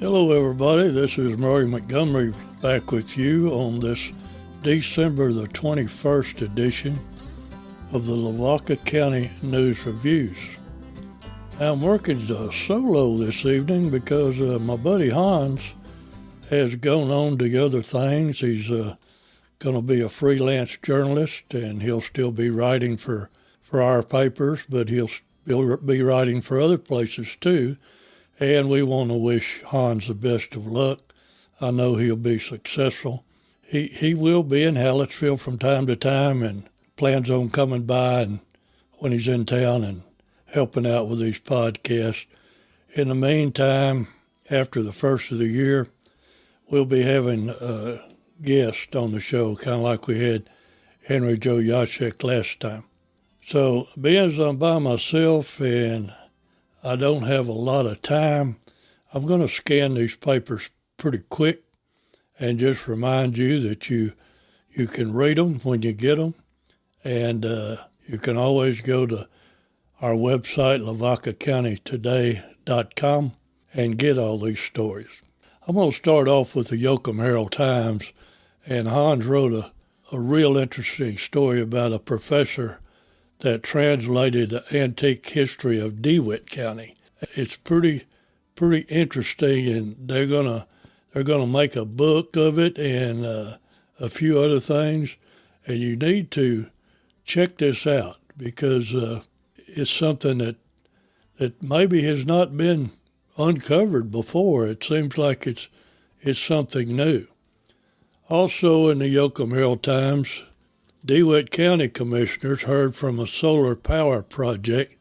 Hello everybody, this is Murray Montgomery back with you on this December the 21st edition of the Lavaca County News Reviews. I'm working solo this evening because my buddy Hans has gone on to other things. He's going to be a freelance journalist and he'll still be writing for our papers, but he'll be writing for other places too. And we want to wish Hans the best of luck. I know he'll be successful. He will be in Hallettsville from time to time and plans on coming by and when he's in town and helping out with these podcasts. In the meantime, after the first of the year, we'll be having a guest on the show, kind of like we had Henry Joe Yashek last time. So being as I'm by myself and I don't have a lot of time, I'm going to scan these papers pretty quick and just remind you that you can read them when you get them. And you can always go to our website, lavacacountytoday.com, and get all these stories. I'm going to start off with the Yoakum Herald-Times, and Hans wrote a real interesting story about a professor that translated the antique history of DeWitt County. It's pretty interesting, and they're gonna make a book of it and a few other things. And you need to check this out because it's something that maybe has not been uncovered before. It seems like it's something new. Also in the Yoakum Herald-Times, DeWitt County commissioners heard from a solar power project.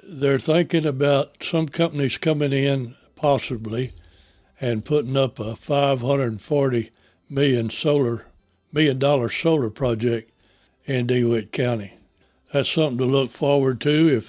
They're thinking about some companies coming in possibly and putting up a $540 million solar project in DeWitt County. That's something to look forward to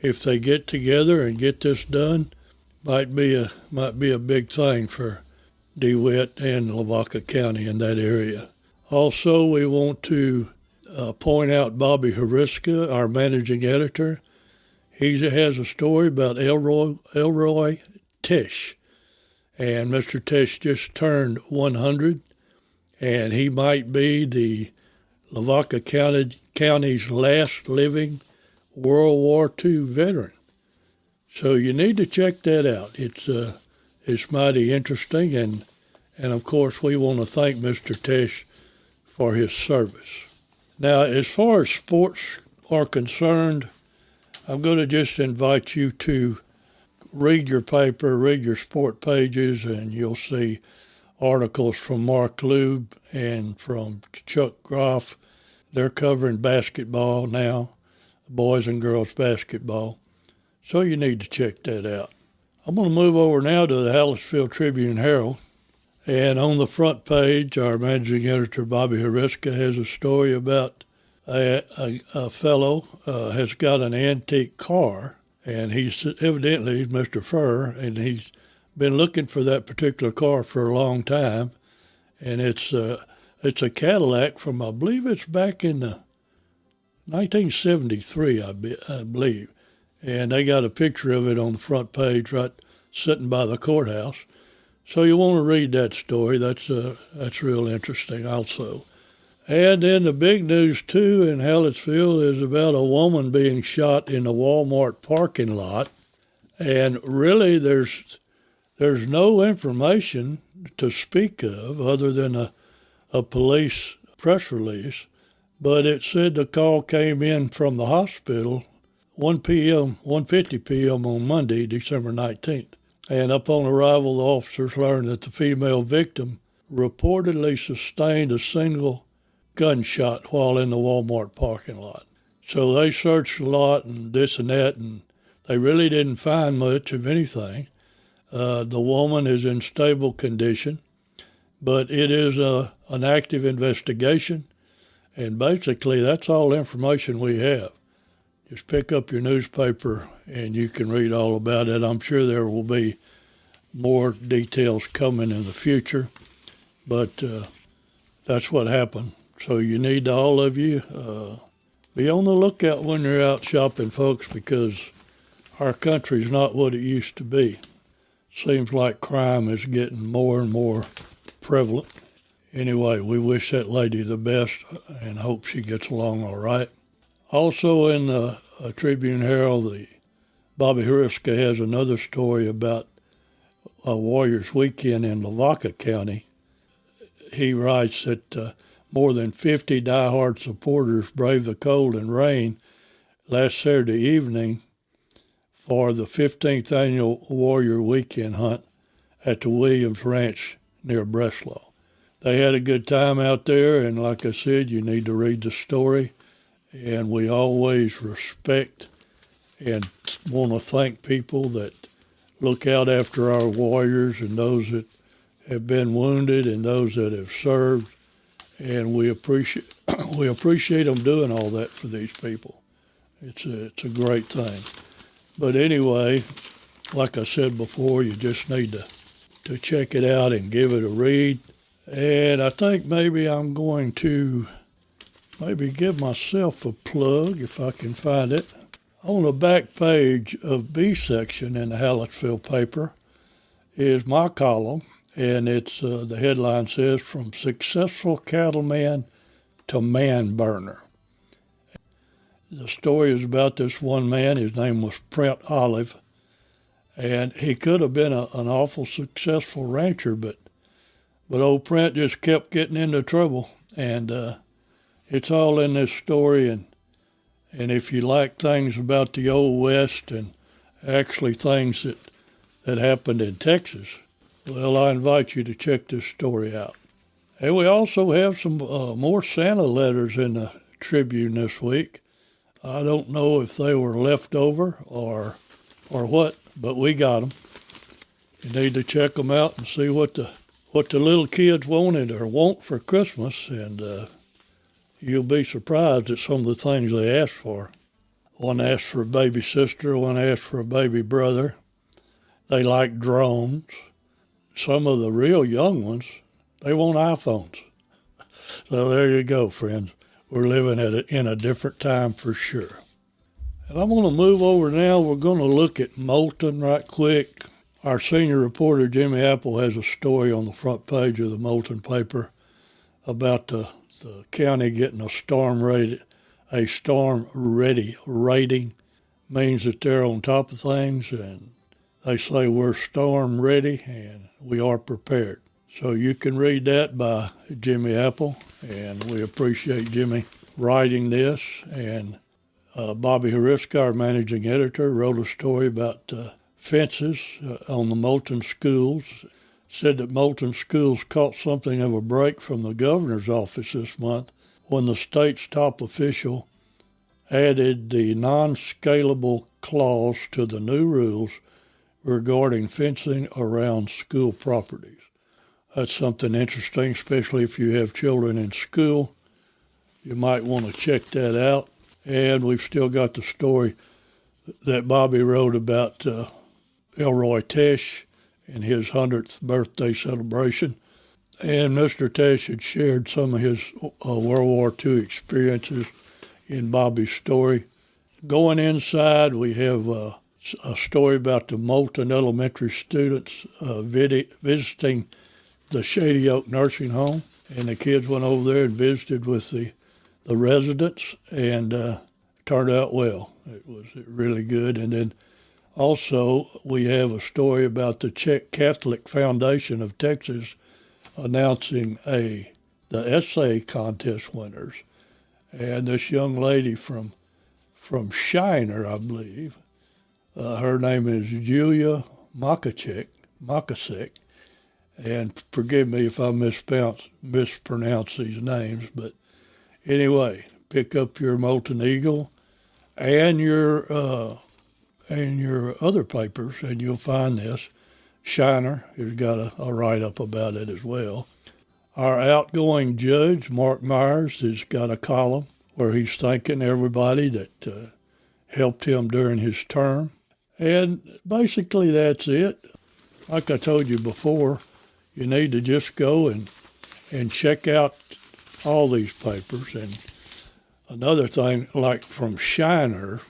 if they get together and get this done. Might be a big thing for DeWitt and Lavaca County in that area. Also, we want to point out Bobby Hariska, our managing editor. He has a story about Elroy Tisch. And Mr. Tisch just turned 100, and he might be the Lavaca County's last living World War II veteran. So you need to check that out. It's mighty interesting, and of course we want to thank Mr. Tisch for his service. Now, as far as sports are concerned, I'm going to just invite you to read your paper, read your sport pages, and you'll see articles from Mark Lube and from Chuck Groff. They're covering basketball now, boys and girls basketball. So you need to check that out. I'm going to move over now to the Hallettsville Tribune-Herald. And on the front page, our managing editor, Bobby Hariska, has a story about a fellow has got an antique car, and he's Mr. Furr, and he's been looking for that particular car for a long time. And it's a Cadillac from, I believe it's back in 1973, I believe. And they got a picture of it on the front page right sitting by the courthouse. So you want to read that story. That's real interesting also. And then the big news, too, in Hallettsville is about a woman being shot in a Walmart parking lot. And really there's no information to speak of other than a police press release. But it said the call came in from the hospital 1:50 p.m. on Monday, December 19th. And upon arrival, the officers learned that the female victim reportedly sustained a single gunshot while in the Walmart parking lot. So they searched a lot and this and that, and they really didn't find much of anything. The woman is in stable condition, but it is an active investigation, and basically that's all the information we have. Just pick up your newspaper and you can read all about it. I'm sure there will be more details coming in the future, but that's what happened. So you need all of you be on the lookout when you're out shopping, folks, because our country's not what it used to be. seems like crime is getting more and more prevalent. Anyway, we wish that lady the best and hope she gets along all right. Also in the Tribune Herald, the Bobby Huriska has another story about a Warriors weekend in Lavaca County. He writes that more than 50 diehard supporters braved the cold and rain last Saturday evening for the 15th annual Warrior Weekend hunt at the Williams Ranch near Breslau. They had a good time out there, and like I said, you need to read the story. And we always respect and want to thank people that look out after our warriors and those that have been wounded and those that have served. And we appreciate them doing all that for these people. It's a great thing. But anyway, like I said before, you just need to check it out and give it a read. And I think maybe I'm going to give myself a plug if I can find it. On the back page of B section in the Hallettsville paper is my column, and it's the headline says, "From Successful Cattleman to Man Burner." The story is about this one man. His name was Brent Olive, and he could have been an awful successful rancher, but old Brent just kept getting into trouble, and it's all in this story. And if you like things about the Old West and actually things that happened in Texas, well, I invite you to check this story out. And we also have some more Santa letters in the Tribune this week. I don't know if they were left over or what, but we got them. You need to check them out and see what the little kids wanted or want for Christmas, and you'll be surprised at some of the things they asked for. One asked for a baby sister, one asked for a baby brother. They like drones. Some of the real young ones, they want iPhones. So there you go, friends. We're living in a different time for sure. And I'm going to move over now. We're going to look at Moulton right quick. Our senior reporter, Jimmy Apple, has a story on the front page of the Moulton paper about the county getting a storm ready rating. Means that they're on top of things, and they say we're storm ready and we are prepared. So you can read that by Jimmy Apple, and we appreciate Jimmy writing this. And Bobby Huriska, our managing editor, wrote a story about fences on the Moulton schools. Said that Moulton schools caught something of a break from the governor's office this month when the state's top official added the non-scalable clause to the new rules regarding fencing around school properties. That's something interesting, especially if you have children in school. You might want to check that out. And we've still got the story that Bobby wrote about Elroy Tesh and his 100th birthday celebration. And Mr. Tesh had shared some of his World War II experiences in Bobby's story. Going inside, we have a story about the Moulton Elementary students visiting the Shady Oak Nursing Home. And the kids went over there and visited with the residents, and turned out well. It was really good. And then also we have a story about the Czech Catholic Foundation of Texas announcing the essay contest winners. And this young lady from Shiner, I believe, her name is Julia Makacek, and forgive me if I mispronounce these names, but anyway, pick up your Moulton Eagle and your other papers, and you'll find this. Shiner has got a write-up about it as well. Our outgoing judge, Mark Myers, has got a column where he's thanking everybody that helped him during his term. And basically that's it. Like I told you before, you need to just go and check out all these papers. And another thing, like from Shiner,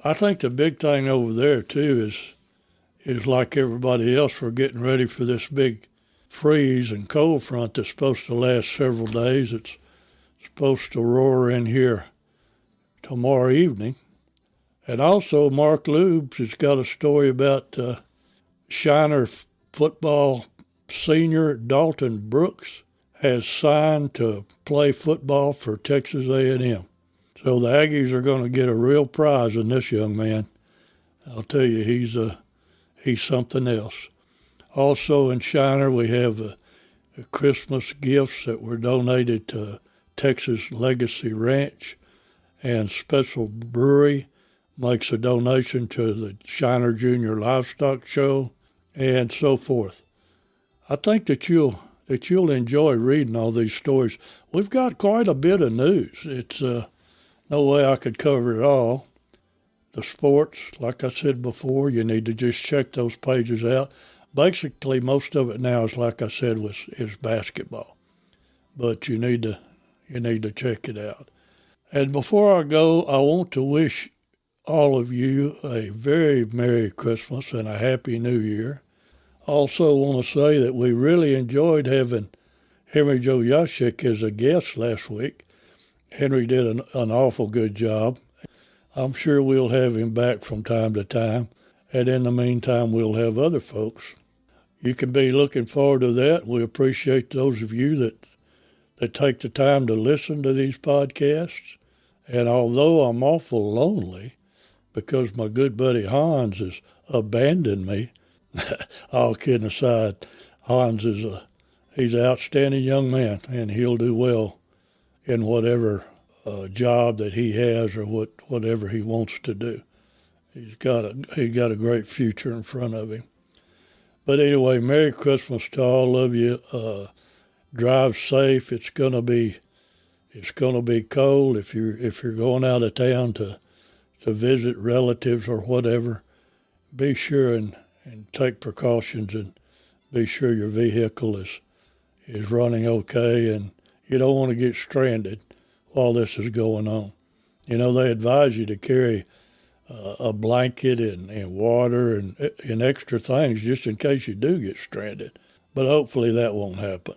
I think the big thing over there too is like everybody else, we're getting ready for this big freeze and cold front that's supposed to last several days. It's supposed to roar in here tomorrow evening. And also, Mark Lubes has got a story about Shiner football senior Dalton Brooks has signed to play football for Texas A&M. So the Aggies are going to get a real prize in this young man. I'll tell you, he's something else. Also in Shiner, we have Christmas gifts that were donated to Texas Legacy Ranch, and Special Brewery makes a donation to the Shiner Junior Livestock Show, and so forth. I think that you'll enjoy reading all these stories. We've got quite a bit of news. It's no way I could cover it all. The sports, like I said before, you need to just check those pages out. Basically, most of it now is, like I said, is basketball, but you need to check it out. And before I go, I want to wish all of you a very Merry Christmas and a Happy New Year. Also want to say that we really enjoyed having Henry Joe Yashik as a guest last week. Henry did an awful good job. I'm sure we'll have him back from time to time, and in the meantime, we'll have other folks. You can be looking forward to that. We appreciate those of you that take the time to listen to these podcasts. And although I'm awful lonely because my good buddy Hans has abandoned me, all kidding aside, Hans he's an outstanding young man, and he'll do well in whatever job that he has or whatever he wants to do. He's got a great future in front of him. But anyway, Merry Christmas to all of you. Drive safe. It's gonna be cold. If you're going out of town to visit relatives or whatever, be sure and take precautions and be sure your vehicle is running okay, and you don't want to get stranded while this is going on. You know, they advise you to carry a blanket and water and extra things just in case you do get stranded. But hopefully that won't happen.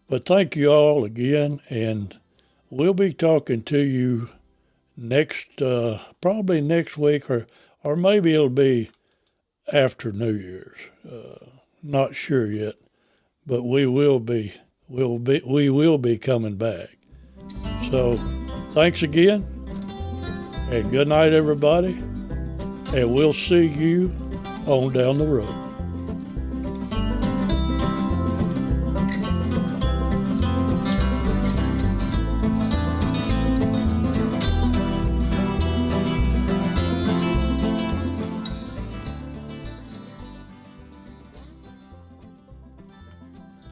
But thank you all again, and we'll be talking to you probably next week, or maybe it'll be after New Year's. Not sure yet, but we will be coming back. So thanks again, and good night, everybody, and we'll see you on down the road.